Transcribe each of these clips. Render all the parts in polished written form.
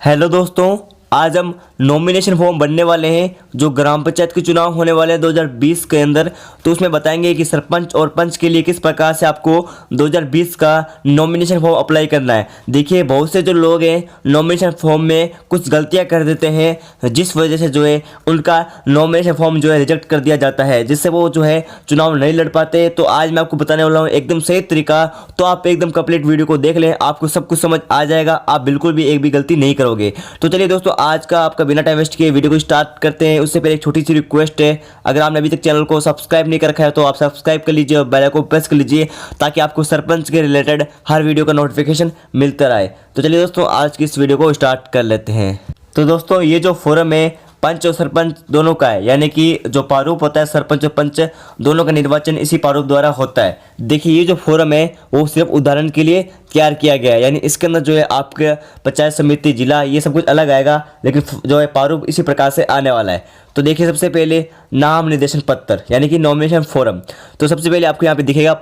Hello दोस्तों, आज हम नॉमिनेशन फॉर्म भरने वाले हैं जो ग्राम पंचायत के चुनाव होने वाले हैं 2020 के अंदर। तो उसमें बताएंगे कि सरपंच और पंच के लिए किस प्रकार से आपको 2020 का नॉमिनेशन फॉर्म अप्लाई करना है। देखिए, बहुत से जो लोग हैं नॉमिनेशन फॉर्म में कुछ गलतियां कर देते हैं, जिस वजह से जो है उनका नॉमिनेशन फॉर्म जो है रिजेक्ट कर दिया जाता है, जिससे वो जो है चुनाव नहीं लड़ पाते। तो आज मैं आपको बताने वाला हूँ एकदम सही तरीका। तो आप एकदम कंप्लीट वीडियो को देख लें, आपको सब कुछ समझ आ जाएगा, आप बिल्कुल भी एक भी गलती नहीं करोगे। तो चलिए दोस्तों, आज का आपका बिना टाइम वेस्ट किए वीडियो को स्टार्ट करते हैं। उससे पहले एक छोटी सी रिक्वेस्ट है, अगर आपने अभी तक चैनल को सब्सक्राइब नहीं कर रखा है तो आप सब्सक्राइब कर लीजिए और बेल आइकन को प्रेस कर लीजिए ताकि आपको सरपंच के रिलेटेड हर वीडियो का नोटिफिकेशन मिलता रहे। तो चलिए दोस्तों, आज की इस वीडियो को स्टार्ट कर लेते हैं। तो दोस्तों, ये जो फोरम है पंच और सरपंच दोनों का है, यानी कि जो प्रारूप होता है सरपंच और पंच दोनों का निर्वाचन इसी प्रारूप द्वारा होता है। देखिए, ये जो फोरम है वो सिर्फ उदाहरण के लिए तैयार किया गया है, यानी इसके अंदर जो है आपके पंचायत समिति, जिला, ये सब कुछ अलग आएगा, लेकिन जो है प्रारूप इसी प्रकार से आने वाला है। तो देखिए, सबसे पहले नाम निर्देशन पत्र यानी कि नॉमिनेशन फॉर्म। तो सबसे पहले आपको यहाँ पे दिखेगा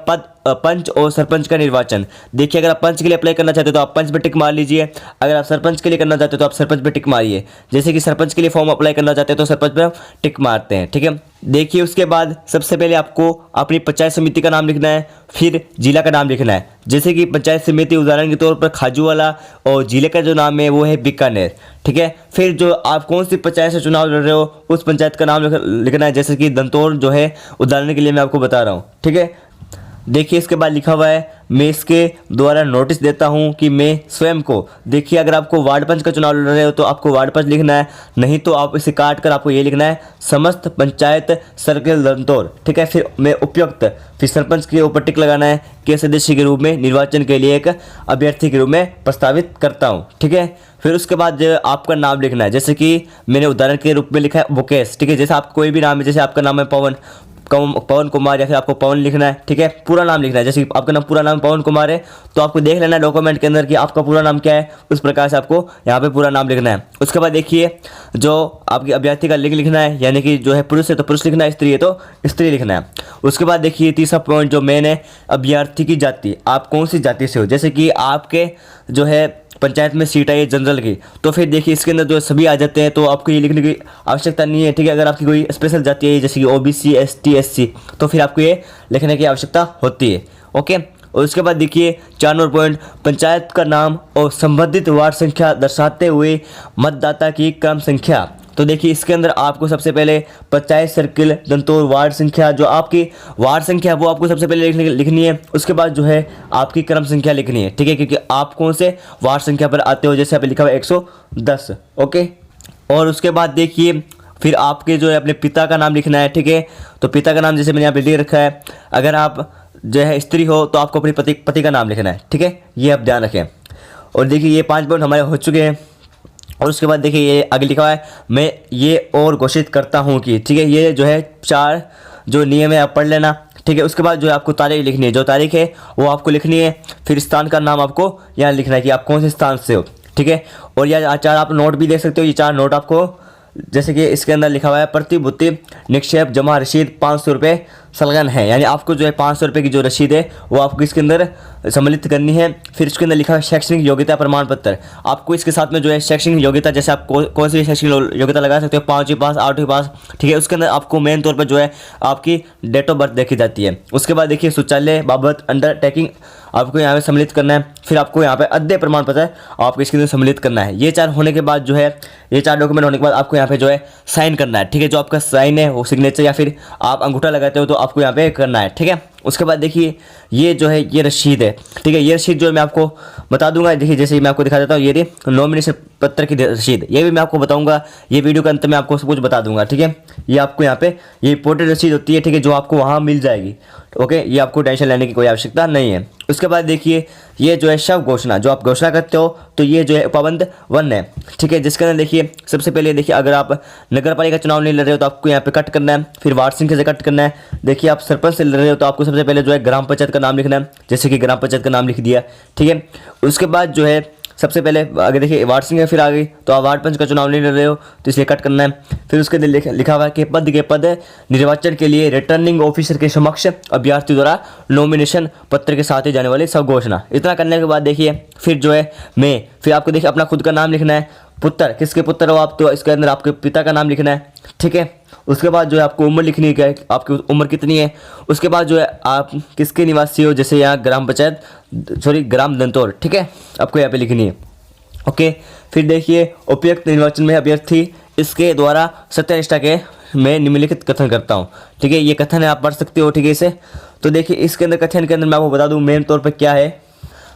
पंच और सरपंच का निर्वाचन। देखिए, अगर आप पंच के लिए अप्लाई करना चाहते हो तो आप पंच पे टिक मार लीजिए, अगर आप सरपंच के लिए करना चाहते हो तो आप सरपंच पे टिक मारिए। जैसे कि सरपंच के लिए फॉर्म अप्लाई करना चाहते हो तो सरपंच पे टिक मारते हैं, ठीक है। देखिए, उसके बाद सबसे पहले आपको अपनी पंचायत समिति का नाम लिखना है, फिर जिला का नाम लिखना है। जैसे कि पंचायत समिति उदाहरण के तौर पर खाजूवाला और जिले का जो नाम है वो है बीकानेर, ठीक है। फिर जो आप कौन सी पंचायत से चुनाव लड़ रहे हो उस पंचायत का नाम लिखना है, जैसे कि दंतौर जो है उदाहरण के लिए मैं आपको बता रहा हूँ, ठीक है। देखिए, इसके बाद लिखा हुआ है मैं इसके द्वारा नोटिस देता हूं कि मैं स्वयं को। देखिए, अगर आपको वार्ड पंच का चुनाव लड़ रहे हो तो आपको वार्ड पंच लिखना है, नहीं तो आप इसे काट कर आपको ये लिखना है समस्त पंचायत सर्कल दंतौर, ठीक है। फिर मैं उपयुक्त, फिर सरपंच के ऊपर टिक लगाना है कि सदस्य के रूप में निर्वाचन के लिए एक अभ्यर्थी के रूप में प्रस्तावित करता हूँ, ठीक है। फिर उसके बाद आपका नाम लिखना है, जैसे कि मैंने उदाहरण के रूप में लिखा है मुकेश, ठीक है। जैसे आप कोई भी नाम है, जैसे आपका नाम है पवन कुमार या फिर आपको पवन लिखना है, ठीक है। पूरा नाम लिखना है, जैसे आपका नाम पूरा नाम पवन कुमार है तो आपको देख लेना है डॉक्यूमेंट के अंदर कि आपका पूरा नाम क्या है, उस प्रकार से आपको यहाँ पे पूरा नाम लिखना है। उसके बाद देखिए, जो आपकी अभ्यर्थी का लिंग लिखना है, यानी कि जो है पुरुष है तो पुरुष लिखना है, स्त्री है तो स्त्री लिखना है। उसके बाद देखिए, तीसरा पॉइंट जो मेन है, अभ्यर्थी की जाति, आप कौन सी जाति से हो। जैसे कि आपके जो है पंचायत में सीट आई है जनरल की, तो फिर देखिए इसके अंदर जो सभी आ जाते हैं, तो आपको ये लिखने की आवश्यकता नहीं है, ठीक है। अगर आपकी कोई स्पेशल जाति है जैसे कि ओबीसी, एसटी, एससी, तो फिर आपको ये लिखने की आवश्यकता होती है, ओके। और उसके बाद देखिए 4 नंबर पॉइंट, पंचायत का नाम और संबंधित वार्ड संख्या दर्शाते हुए मतदाता की क्रम संख्या। तो देखिए, इसके अंदर आपको सबसे पहले पंचायत सर्किल दंतौर वार्ड संख्या, जो आपकी वार्ड संख्या वो आपको सबसे पहले लिखनी है। उसके बाद जो है आपकी क्रम संख्या लिखनी है, ठीक है, क्योंकि आप कौन से वार्ड संख्या पर आते हो। जैसे यहाँ पे लिखा हुआ 110, ओके। और उसके बाद देखिए, फिर आपके जो है अपने पिता का नाम लिखना है, ठीक है। तो पिता का नाम जैसे मैंने यहाँ पे लिख रखा है, अगर आप जो है स्त्री हो तो आपको अपने पति का नाम लिखना है, ठीक है। ये आप ध्यान रखें। और देखिए, ये 5 पॉइंट हमारे हो चुके हैं। और उसके बाद देखिए, ये आगे लिखा हुआ है मैं ये और घोषित करता हूँ कि, ठीक है। ये जो है 4 जो नियम है आप पढ़ लेना, ठीक है। उसके बाद जो है आपको तारीख लिखनी है, जो तारीख है वो आपको लिखनी है। फिर स्थान का नाम आपको यहाँ लिखना है कि आप कौन से स्थान से हो, ठीक है। और यह 4 आप नोट भी देख सकते हो, ये 4 नोट आपको, जैसे कि इसके अंदर लिखा हुआ है प्रतिभूति निक्षेप जमा रसीद 500 रुपये संलग्न है, यानी आपको जो है 500 रुपये की जो रसीद है वो आपको इसके अंदर सम्मिलित करनी है। फिर इसके अंदर लिखा है शैक्षणिक योग्यता प्रमाण पत्र, आपको इसके साथ में जो है शैक्षणिक योग्यता, जैसे आप कौन सी शैक्षणिक योग्यता लगा सकते हो, 5वीं पास, 8वीं पास, ठीक है। उसके अंदर आपको मेन तौर पर जो है आपकी डेट ऑफ बर्थ देखी जाती है। उसके बाद देखिए, शौचालय बाबत अंडरटेकिंग आपको यहाँ पे सम्मिलित करना है। फिर आपको यहाँ पे अध्यय प्रमाण पत्र आपको इसके अंदर सम्मिलित करना है। ये 4 होने के बाद जो है, ये 4 डॉक्यूमेंट होने के बाद आपको यहाँ पे जो है साइन करना है, ठीक है। जो आपका साइन है वो सिग्नेचर या फिर आप अंगूठा लगाते हो तो आपको यहाँ पे करना है, ठीक है। उसके बाद देखिए, ये जो है ये रसीद है, ठीक है। ये रसीद जो है मैं आपको बता दूंगा। देखिए, जैसे मैं आपको दिखा देता हूँ, ये रही नॉमिनेशन पत्र की रसीद, ये भी मैं आपको बताऊंगा, ये वीडियो के अंत में आपको सब कुछ बता दूंगा, ठीक है। ये आपको यहाँ पे ये इंपोर्टेड रसीद होती है, ठीक है, जो आपको वहाँ मिल जाएगी, ओके। ये आपको टेंशन लेने की कोई आवश्यकता नहीं है। उसके बाद देखिए, ये जो है शव घोषणा, जो आप घोषणा करते हो, तो ये जो है उपबंध 1 है, ठीक है। जिसके अंदर देखिए, सबसे पहले देखिए, अगर आप नगर पालिका चुनाव नहीं लड़ रहे हो तो आपको यहाँ पे कट करना है। फिर वार्ड संख्या से कट करना है। देखिए, आप सरपंच से लड़ रहे हो तो आपको सबसे पहले जो है ग्राम पंचायत का नाम लिखना है, जैसे कि ग्राम पंचायत का नाम लिख दिया, ठीक है। उसके बाद जो है सबसे पहले आगे देखिए वार्ड संख्या फिर आ गई, तो आप वार्ड पंच का चुनाव नहीं लड़ रहे हो तो इसलिए कट करना है। फिर उसके अंदर लिखा हुआ है कि पद निर्वाचन के लिए रिटर्निंग ऑफिसर के समक्ष अभ्यर्थी द्वारा नॉमिनेशन पत्र के साथ ही जाने वाली सब घोषणा। इतना करने के बाद देखिए, फिर जो है फिर आपको देखिए अपना खुद का नाम लिखना है, पुत्र, किसके पुत्र हो आप, तो इसके अंदर आपके पिता का नाम लिखना है, ठीक है। उसके बाद जो है आपको उम्र लिखनी है, क्या आपकी उम्र कितनी है। उसके बाद जो है आप किसके निवासी हो, जैसे यहाँ ग्राम पंचायत ग्राम दंतौर, ठीक है, आपको यहाँ पे लिखनी है। ओके, फिर देखिए उपयुक्त निर्वाचन में अभ्यर्थी इसके द्वारा सत्यनिष्ठा के मैं निम्नलिखित कथन करता हूँ, ठीक है। ये कथन है, आप पढ़ सकते हो, ठीक है इसे। तो देखिए इसके अंदर कथन के अंदर मैं आपको बता दूँ मेन तौर पर क्या है।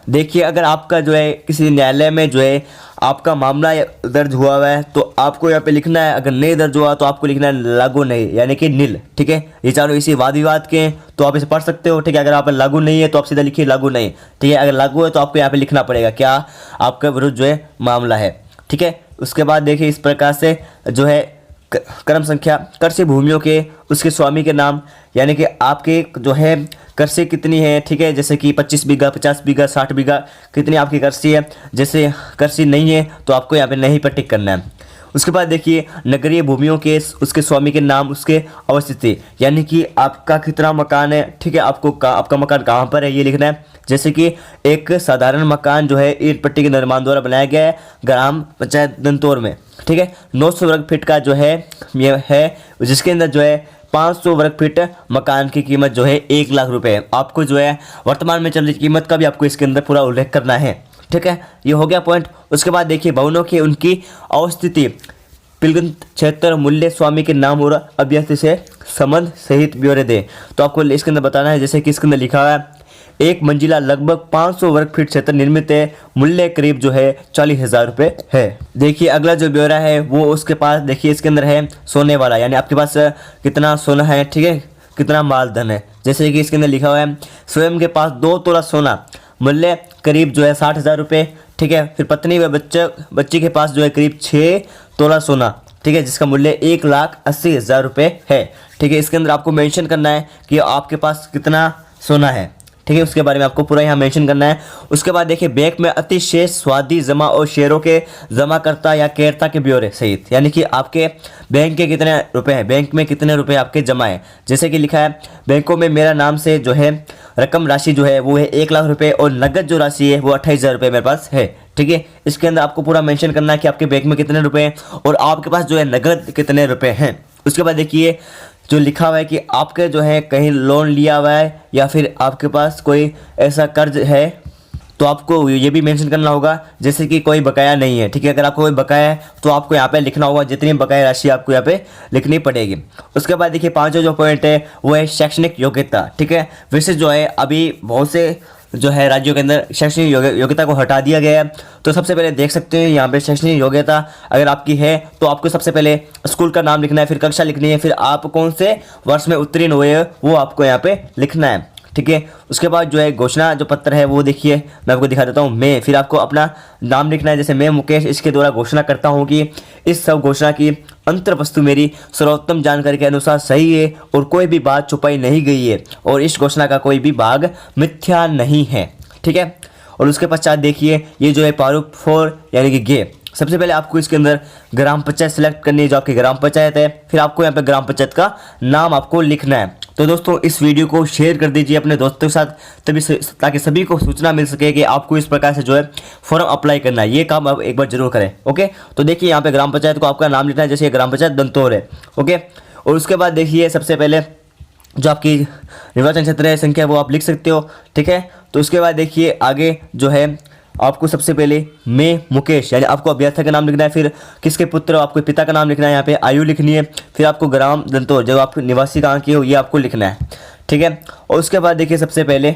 देखिए अगर आपका जो है किसी न्यायालय में जो है आपका मामला दर्ज हुआ हुआ है तो आपको यहाँ पे लिखना है, अगर नहीं दर्ज हुआ तो आपको लिखना है लागू नहीं, यानी कि नील, ठीक है। ये चारों इसी वाद विवाद के हैं तो आप इसे पढ़ सकते हो, ठीक है। अगर आप लागू नहीं है तो आप सीधा लिखिए लागू नहीं, ठीक है। अगर लागू है तो आपको यहाँ पे लिखना पड़ेगा क्या आपका विरुद्ध जो है मामला है, ठीक है। उसके बाद देखिए इस प्रकार से जो है क्रम संख्या कृषि भूमियों के उसके स्वामी के नाम, यानी कि आपके जो है कृषि कितनी है, ठीक है। जैसे कि 25 बीघा, 50 बीघा, 60 बीघा, कितनी आपकी कृषि है। जैसे कृषि नहीं है तो आपको यहाँ पे नहीं पर टिक करना है। उसके बाद देखिए नगरीय भूमियों के उसके स्वामी के नाम, उसके अवस्थिति, यानी कि आपका कितना मकान है, ठीक है। आपका मकान कहाँ पर है ये लिखना है। जैसे कि एक साधारण मकान जो है ईंट पट्टी के निर्माण द्वारा बनाया गया है ग्राम पंचायत दंतौर में, ठीक है। 900 वर्ग फीट का जो है ये है, जिसके अंदर जो है 500 वर्ग फीट मकान की कीमत जो है 1 लाख रुपए है। आपको जो है वर्तमान में चल रही कीमत का भी आपको इसके अंदर पूरा उल्लेख करना है, ठीक है। ये हो गया पॉइंट। उसके बाद देखिए भवनों की उनकी अवस्थिति, पिलगंत क्षेत्र, मूल्य, स्वामी के नाम और अभ्यर्थी से संबंध सहित ब्यौरे दे। तो आपको इसके अंदर बताना है, जैसे कि इसके अंदर लिखा हुआ है एक मंजिला लगभग 500 वर्ग फीट क्षेत्र निर्मित है, मूल्य करीब जो है 40,000 रुपये है। देखिए अगला जो ब्यौरा है वो उसके पास देखिए इसके अंदर है सोने वाला, यानी आपके पास कितना सोना है, ठीक है, कितना मालधन है। जैसे कि इसके अंदर लिखा हुआ है स्वयं के पास 2 तोला सोना, मूल्य करीब जो है 60,000 रुपये, ठीक है। फिर पत्नी व बच्ची के पास जो है करीब 6 तोला सोना, ठीक है, जिसका मूल्य 1,80,000 रुपये है, ठीक है। इसके अंदर आपको मेंशन करना है कि आपके पास कितना सोना है, ठीक है, उसके बारे में आपको पूरा यहाँ मेंशन करना है। उसके बाद देखिए बैंक में अतिशेष स्वादी जमा और शेयरों के जमाकर्ता या क्रेता के ब्यौरे सहित, यानी कि आपके बैंक के कितने रुपए हैं, बैंक में कितने रुपए आपके जमा है। जैसे कि लिखा है बैंकों में मेरा नाम से जो है रकम राशि जो है वो है 1 लाख रुपए और नगद जो राशि है वो 28,000 रुपये मेरे पास है, ठीक है। इसके अंदर आपको पूरा मेंशन करना है कि आपके बैंक में कितने रुपए हैं और आपके पास जो है नगद कितने रुपए हैं। उसके बाद देखिए जो लिखा हुआ है कि आपके जो है कहीं लोन लिया हुआ है या फिर आपके पास कोई ऐसा कर्ज है तो आपको ये भी मेंशन करना होगा, जैसे कि कोई बकाया नहीं है, ठीक है। अगर आपको कोई बकाया है तो आपको यहाँ पे लिखना होगा, जितनी बकाया राशि आपको यहाँ पे लिखनी पड़ेगी। उसके बाद देखिए 5वां जो पॉइंट है वो है शैक्षणिक योग्यता, ठीक है। वैसे जो है अभी बहुत से जो है राज्यों के अंदर शैक्षणिक योग्यता को हटा दिया गया है। तो सबसे पहले देख सकते हैं यहाँ पे शैक्षणिक योग्यता अगर आपकी है तो आपको सबसे पहले स्कूल का नाम लिखना है, फिर कक्षा लिखनी है, फिर आप कौन से वर्ष में उत्तीर्ण हुए वो आपको यहाँ पे लिखना है, ठीक है। उसके बाद जो है घोषणा जो पत्र है वो देखिए मैं आपको दिखा देता हूँ। मैं फिर आपको अपना नाम लिखना है, जैसे मैं मुकेश इसके द्वारा घोषणा करता हूँ कि इस सब घोषणा की अंतर वस्तु मेरी सर्वोत्तम जानकारी के अनुसार सही है और कोई भी बात छुपाई नहीं गई है और इस घोषणा का कोई भी भाग मिथ्या नहीं है, ठीक है। और उसके पश्चात देखिए ये जो है पारूप 4 यानी कि गे, सबसे पहले आपको इसके अंदर ग्राम पंचायत सेलेक्ट करनी है जो आपकी ग्राम पंचायत है, फिर आपको यहाँ पे ग्राम पंचायत का नाम आपको लिखना है। तो दोस्तों इस वीडियो को शेयर कर दीजिए अपने दोस्तों के साथ ताकि सभी को सूचना मिल सके कि आपको इस प्रकार से जो है फॉर्म अप्लाई करना है। ये काम आप एक बार जरूर करें, ओके। तो देखिए यहाँ पे ग्राम पंचायत को आपका नाम लिखना है, जैसे ग्राम पंचायत दंतौर है, ओके। और उसके बाद देखिए सबसे पहले जो आपकी निर्वाचन क्षेत्र है संख्या वो आप लिख सकते हो, ठीक है। तो उसके बाद देखिए आगे जो है आपको सबसे पहले मैं मुकेश यानी आपको अभ्यर्थी का नाम लिखना है, फिर किसके पुत्र हो आपको पिता का नाम लिखना है, यहाँ पे आयु लिखनी है, फिर आपको ग्राम दंतौर जो आप निवासी कहाँ के हो ये आपको लिखना है, ठीक है। और उसके बाद देखिए सबसे पहले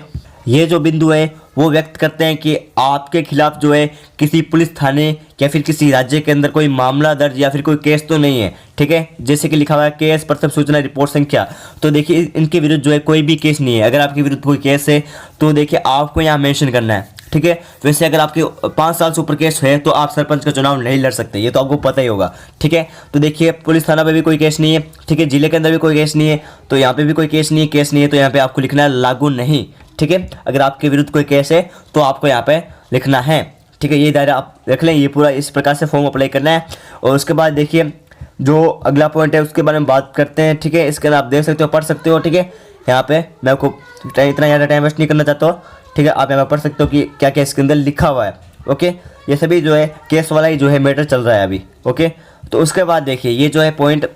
ये जो बिंदु है वो व्यक्त करते हैं कि आपके खिलाफ जो है किसी पुलिस थाने या फिर किसी राज्य के अंदर कोई मामला दर्ज या फिर कोई केस तो नहीं है, ठीक है। जैसे कि लिखा हुआ है केस प्रथम सूचना रिपोर्ट संख्या, तो देखिए इनके विरुद्ध जो है कोई भी केस नहीं है। अगर आपके विरुद्ध कोई केस है तो देखिए आपको यहाँ मेंशन करना है, ठीक है। वैसे अगर आपके 5 साल से ऊपर केस है तो आप सरपंच का चुनाव नहीं लड़ सकते, ये तो आपको पता ही होगा, ठीक है। तो देखिए पुलिस थाना पे भी कोई केस नहीं है, ठीक है, जिले के अंदर भी कोई केस नहीं है, तो यहाँ पे भी कोई केस नहीं है, तो यहाँ पे आपको लिखना है लागू नहीं, ठीक है। अगर आपके विरुद्ध कोई केस है तो आपको यहाँ पे लिखना है, ठीक है। ये दायरा आप रख लें, ये पूरा इस प्रकार से फॉर्म अप्लाई करना है। और उसके बाद देखिए जो अगला पॉइंट है उसके बारे में बात करते हैं, ठीक है। इसके अंदर आप देख सकते हो, पढ़ सकते हो, ठीक है। यहाँ पे मैं आपको इतना ज़्यादा टाइम वेस्ट नहीं करना चाहता हूँ, ठीक है। आप यहाँ पर पढ़ सकते हो कि क्या क्या इसके अंदर लिखा हुआ है, ओके, ये सभी जो है केस वाला ही जो है मैटर चल रहा है अभी। ओके, तो उसके बाद देखिए ये जो है पॉइंट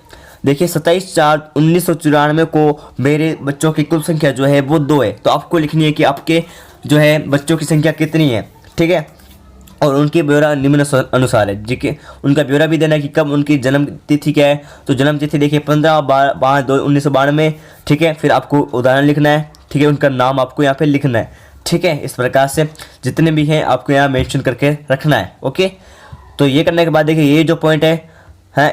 देखिए 27/4/1994 को मेरे बच्चों की कुल संख्या जो है वो 2 है। तो आपको लिखनी है कि आपके जो है बच्चों की संख्या कितनी है, ठीक है, और उनकी ब्यौरा निम्न अनुसार है। जी के उनका ब्यौरा भी देना है कि कब उनकी जन्म तिथि क्या है। तो जन्म तिथि देखिए 15/5/1992, ठीक है। फिर आपको उदाहरण लिखना है, ठीक है, उनका नाम आपको यहाँ पे लिखना है, ठीक है। इस प्रकार से जितने भी हैं आपको यहाँ मेंशन करके रखना है। ओके, तो ये करने के बाद देखिए ये जो पॉइंट है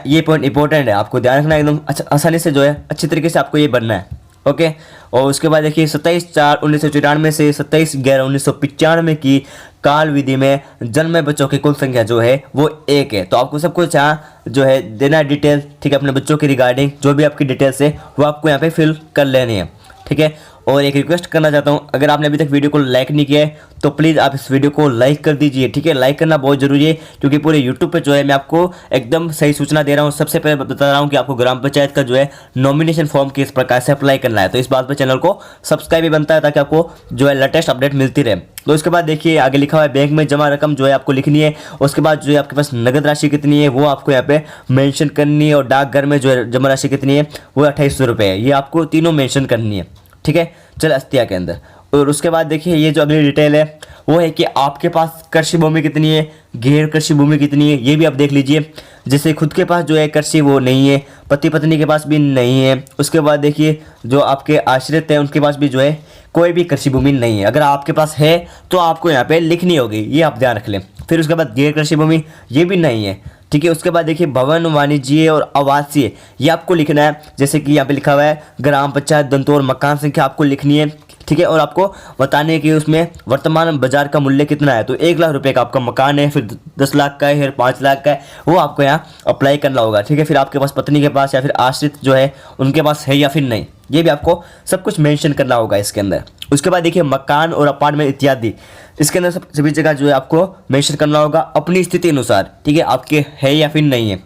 ये पॉइंट इंपॉर्टेंट है, आपको ध्यान रखना है एकदम अच्छा आसानी से जो है अच्छी तरीके से आपको ये बनना है। ओके, और उसके बाद देखिए 27/4/1994 से 27/11/1995 की काल विधि में जन्मे बच्चों की कुल संख्या जो है वो 1 है। तो आपको सब कुछ यहाँ जो है देना है डिटेल, ठीक है, अपने बच्चों की रिगार्डिंग जो भी आपकी डिटेल्स है वो आपको यहाँ पे फिल कर लेनी है, ठीक है। और एक रिक्वेस्ट करना चाहता हूँ, अगर आपने अभी तक वीडियो को लाइक नहीं किया है तो प्लीज़ आप इस वीडियो को लाइक कर दीजिए, ठीक है। लाइक करना बहुत ज़रूरी है क्योंकि पूरे यूट्यूब पे जो है मैं आपको एकदम सही सूचना दे रहा हूँ। सबसे पहले बता रहा हूँ कि आपको ग्राम पंचायत का जो है नॉमिनेशन फॉर्म किस प्रकार से अप्लाई करना है। तो इस बात पर चैनल को सब्सक्राइब भी बनता है ताकि आपको जो है लेटेस्ट अपडेट मिलती रहे। तो उसके बाद देखिए आगे लिखा हुआ है बैंक में जमा रकम जो है आपको लिखनी है। उसके बाद जो है आपके पास नगद राशि कितनी है वो आपको यहाँ पे मेंशन करनी है, और डाकघर में जो है जमा राशि कितनी है वो 2800 रुपये है। ये आपको तीनों मेंशन करनी है, ठीक है, चल अस्तिया के अंदर। और उसके बाद देखिए ये जो अगली डिटेल है वो है कि आपके पास कृषि भूमि कितनी है, गैर कृषि भूमि कितनी है, ये भी आप देख लीजिए। जैसे खुद के पास जो है कृषि वो नहीं है, पति पत्नी के पास भी नहीं है। उसके बाद देखिए जो आपके आश्रित हैं उनके पास भी जो है कोई भी कृषि भूमि नहीं है। अगर आपके पास है तो आपको यहाँ पे लिखनी होगी, ये आप ध्यान रख लें। फिर उसके बाद गैर कृषि भूमि ये भी नहीं है, ठीक है। उसके बाद देखिए भवन, वाणिज्य और आवासीय ये आपको लिखना है। जैसे कि यहाँ पे लिखा हुआ है ग्राम पंचायत दंतोर मकान संख्या आपको लिखनी है, ठीक है। और आपको बताने कि उसमें वर्तमान बाजार का मूल्य कितना है। तो 1 लाख रुपए का आपका मकान है, फिर 10 लाख का है, फिर 5 लाख का है, वो आपको यहाँ अप्लाई करना होगा, ठीक है। फिर आपके पास पत्नी के पास या फिर आश्रित जो है उनके पास है या फिर नहीं, ये भी आपको सब कुछ मेंशन करना होगा इसके अंदर। उसके बाद देखिए मकान और अपार्टमेंट इत्यादि इसके अंदर सभी जगह जो है आपको मेंशन करना होगा अपनी स्थिति अनुसार, ठीक है, आपके है या फिर नहीं है।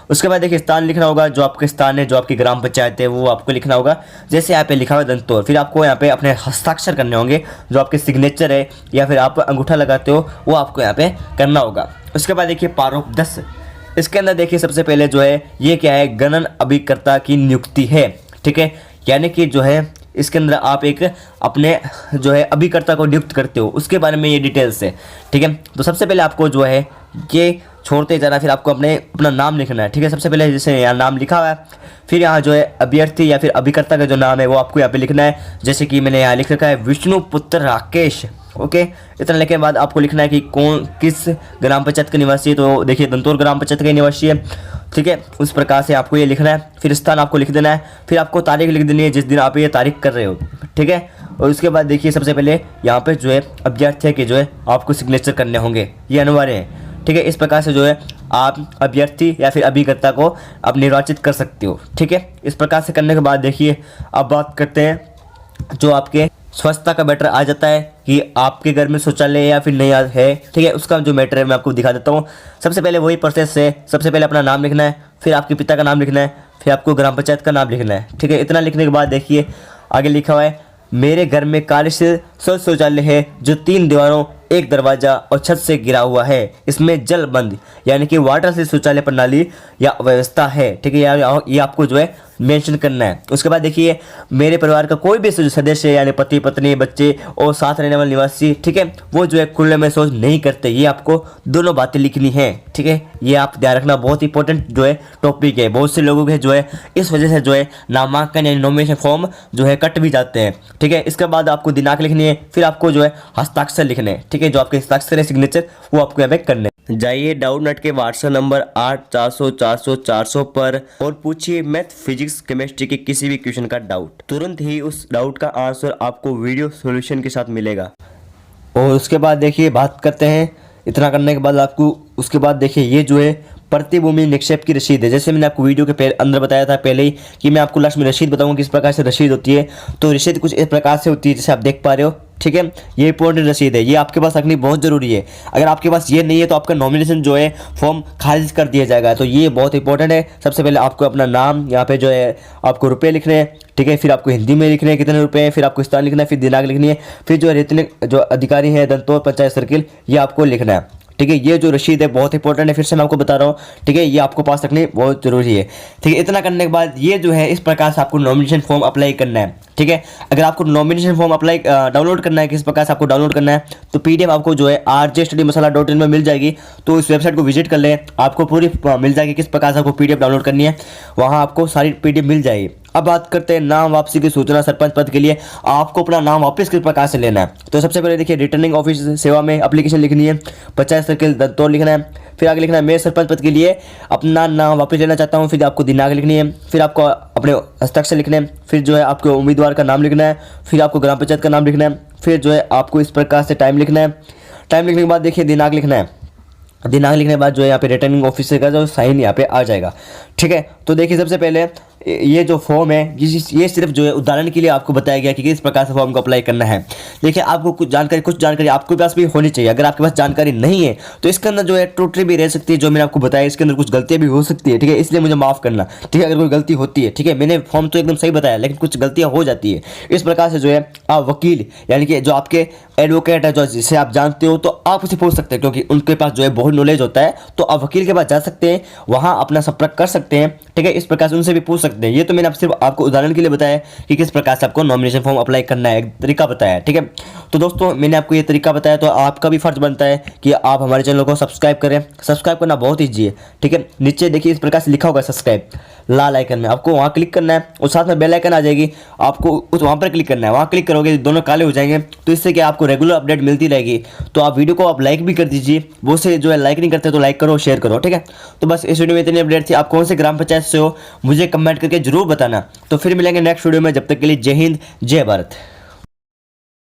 उसके बाद देखिए स्थान लिखना होगा, जो आपके स्थान है, जो आपकी ग्राम पंचायत है वो आपको लिखना होगा। जैसे यहाँ पे लिखा हुआ है दंतोर, फिर आपको यहाँ पे अपने हस्ताक्षर करने होंगे, जो आपके सिग्नेचर है या फिर आप अंगूठा लगाते हो वो आपको यहाँ पे करना होगा। उसके बाद देखिए पारोप 10, इसके अंदर देखिए सबसे पहले जो है ये क्या है, गणन अभिकर्ता की नियुक्ति है, ठीक है। यानी कि जो है इसके अंदर आप एक अपने जो है अभिकर्ता को नियुक्त करते हो, उसके बारे में ये डिटेल्स है, ठीक है। तो सबसे पहले आपको जो है ये छोड़ते जाना, फिर आपको अपना नाम लिखना है, ठीक है। सबसे पहले जैसे यहाँ नाम लिखा हुआ है, फिर यहाँ जो है अभ्यर्थी या फिर अभिकर्ता का जो नाम है वो आपको यहाँ पे लिखना है। जैसे कि मैंने यहाँ लिख रखा है विष्णु पुत्र राकेश, ओके। इतना लिखने के बाद आपको लिखना है कि कौन किस ग्राम पंचायत का निवासी है। तो देखिए दंतोर ग्राम पंचायत का निवासी है, ठीक है। उस प्रकार से आपको ये लिखना है। फिर स्थान आपको लिख देना है, फिर आपको तारीख लिख देनी है जिस दिन आप ये तारीख कर रहे हो, ठीक है। और उसके बाद देखिए सबसे पहले यहाँ पे जो है अभ्यर्थी के जो है आपको सिग्नेचर करने होंगे, ये अनिवार्य है, ठीक है। इस प्रकार से जो है आप अभ्यर्थी या फिर अभिकर्ता को आप निर्वाचित कर सकते हो, ठीक है। इस प्रकार से करने के बाद देखिए अब बात करते हैं जो आपके स्वच्छता का मैटर आ जाता है कि आपके घर में शौचालय या फिर नहीं है, ठीक है। उसका जो मैटर है मैं आपको दिखा देता हूँ। सबसे पहले वही प्रोसेस है, सबसे पहले अपना नाम लिखना है, फिर आपके पिता का नाम लिखना है, फिर आपको ग्राम पंचायत का नाम लिखना है, ठीक है। इतना लिखने के बाद देखिए आगे लिखा हुआ है मेरे घर में कार्यशील शौचालय है जो 3 दीवारों, 1 दरवाजा और छत से घिरा हुआ है। इसमें जल बंद यानी कि वाटर से शौचालय प्रणाली या व्यवस्था है, ठीक है। ये आपको जो है मेंशन करना है। उसके बाद देखिए मेरे परिवार का कोई भी सदस्य यानी पति पत्नी बच्चे और साथ रहने वाले निवासी, ठीक है, वो जो है खुले में शौच नहीं करते, ये आपको दोनों बातें लिखनी है, ठीक है। ये आप ध्यान रखना, बहुत इंपॉर्टेंट जो है टॉपिक है। बहुत से लोगों के जो है इस वजह से जो है नामांकन यानी नॉमिनेशन फॉर्म जो है कट भी जाते हैं, ठीक है। इसके बाद आपको दिनांक लिखनी है, फिर आपको जो है हस्ताक्षर लिखने हैं, ठीक है। जो आपके हस्ताक्षर है सिग्नेचर वो आपको यहाँ पे करने। जाइए डाउट नेट के व्हाट्सएप नंबर 8400 पर और पूछिए मैथ, फिजिक्स, केमिस्ट्री के किसी भी क्वेश्चन का डाउट। तुरंत ही उस डाउट का आंसर आपको वीडियो सॉल्यूशन के साथ मिलेगा। और उसके बाद देखिए बात करते हैं, इतना करने के बाद आपको उसके बाद देखिए ये जो है प्रतिभूमि निक्षेप की रसीद है। जैसे मैंने आपको वीडियो के अंदर बताया था पहले ही कि मैं आपको लास्ट में रसीद बताऊंगा किस प्रकार से रसीद होती है। तो रसीद कुछ इस प्रकार से होती है जैसे आप देख पा रहे हो, ठीक है, ये इंपॉर्टेंट रसीद है, ये आपके पास रखनी बहुत ज़रूरी है। अगर आपके पास ये नहीं है तो आपका नॉमिनेशन जो है फॉर्म खारिज कर दिया जाएगा। तो ये बहुत इंपॉर्टेंट है। सबसे पहले आपको अपना नाम, यहाँ पे जो है आपको रुपये लिखने हैं, ठीक है, फिर आपको हिंदी में लिखने हैं कितने रुपए हैं, फिर आपको स्थान लिखना है, फिर दिनांक लिखनी है, फिर जो रिटर्निंग जो अधिकारी है दंतोर पंचायत सर्किल, ये आपको लिखना है। ठीक है, ये जो रसीद है बहुत इंपॉर्टेंट है, फिर से मैं आपको बता रहा हूँ। ठीक है, ये आपको पास रखनी बहुत जरूरी है। ठीक है, इतना करने के बाद ये जो है इस प्रकार से आपको नॉमिनेशन फॉर्म अप्लाई करना है। ठीक है, अगर आपको नॉमिनेशन फॉर्म अप्लाई डाउनलोड करना है, किस प्रकार से आपको डाउनलोड करना है, तो पीडीएफ आपको जो है rjstudymasala.in में मिल जाएगी। तो इस वेबसाइट को विजिट कर लें, आपको पूरी मिल जाएगी किस प्रकार से आपको पीडीएफ डाउनलोड करनी है, वहाँ आपको सारी पीडीएफ मिल जाएगी। अब बात करते हैं नाम वापसी की सूचना। सरपंच पद के लिए आपको अपना नाम वापस किस प्रकार से लेना है, तो सबसे पहले देखिए रिटर्निंग ऑफिस सेवा में एप्लीकेशन लिखनी है, पंचायत सर्किल दंतौर लिखना है, फिर आगे लिखना है मैं सरपंच पद के लिए अपना नाम वापस लेना चाहता हूँ, फिर आपको दिनांक लिखनी है, फिर आपको अपने हस्ताक्षर लिखने हैं, फिर जो है आपको उम्मीदवार का नाम लिखना है, फिर आपको ग्राम पंचायत का नाम लिखना है, फिर जो है आपको इस प्रकार से टाइम लिखना है। टाइम लिखने के बाद देखिए दिनांक लिखना है, दिनांक लिखने के बाद जो है यहाँ पे रिटर्निंग ऑफिसर का जो साइन यहाँ पे आ जाएगा। ठीक है, तो देखिए सबसे पहले ये जो फॉर्म है ये सिर्फ जो है उदाहरण के लिए आपको बताया गया कि किस प्रकार से फॉर्म को अप्लाई करना है। देखिए आपको कुछ जानकारी आपके पास भी होनी चाहिए। अगर आपके पास जानकारी नहीं है तो इसके अंदर जो है त्रुटि भी रह सकती है, जो मैंने आपको बताया इसके अंदर कुछ गलतियाँ भी हो सकती है। ठीक है, इसलिए मुझे माफ़ करना। ठीक है, अगर कोई गलती होती है, ठीक है, मैंने फॉर्म तो एकदम सही बताया लेकिन कुछ गलतियाँ हो जाती है। इस प्रकार से जो है आप वकील यानी कि जो आपके एडवोकेट है जो जिसे आप जानते हो, तो आप उसे पूछ सकते हैं क्योंकि उनके पास जो है बहुत नॉलेज होता है। तो आप वकील के पास जा सकते हैं, वहाँ अपना संपर्क कर सकते हैं। ठीक है, इस प्रकार से उनसे भी पूछ सकते हैं। ये तो मैंने सिर्फ आपको उदाहरण के लिए बताया कि किस प्रकार से आपको नॉमिनेशन फॉर्म अप्लाई करना है, एक तरीका बताया। ठीक है, तो दोस्तों मैंने आपको ये तरीका बताया, तो आपका भी फर्ज बनता है कि आप हमारे चैनल को सब्सक्राइब करें। सब्सक्राइब करना बहुत ईजी है। ठीक है, नीचे देखिए इस प्रकार से लिखा होगा सब्सक्राइब लाल आइकन में, आपको वहाँ क्लिक करना है और साथ में बेल आइकन आ जाएगी, आपको उस वहाँ पर क्लिक करना है। वहाँ क्लिक करोगे दोनों काले हो जाएंगे, तो इससे क्या आपको रेगुलर अपडेट मिलती रहेगी। तो आप वीडियो को आप लाइक भी कर दीजिए, वो से जो है लाइक नहीं करते तो लाइक करो, शेयर करो। ठीक है, तो बस इस वीडियो में इतनी अपडेट थी। आप कौन से ग्राम पंचायत से हो मुझे कमेंट करके जरूर बताना। तो फिर मिलेंगे नेक्स्ट वीडियो में, जब तक के लिए जय हिंद जय भारत।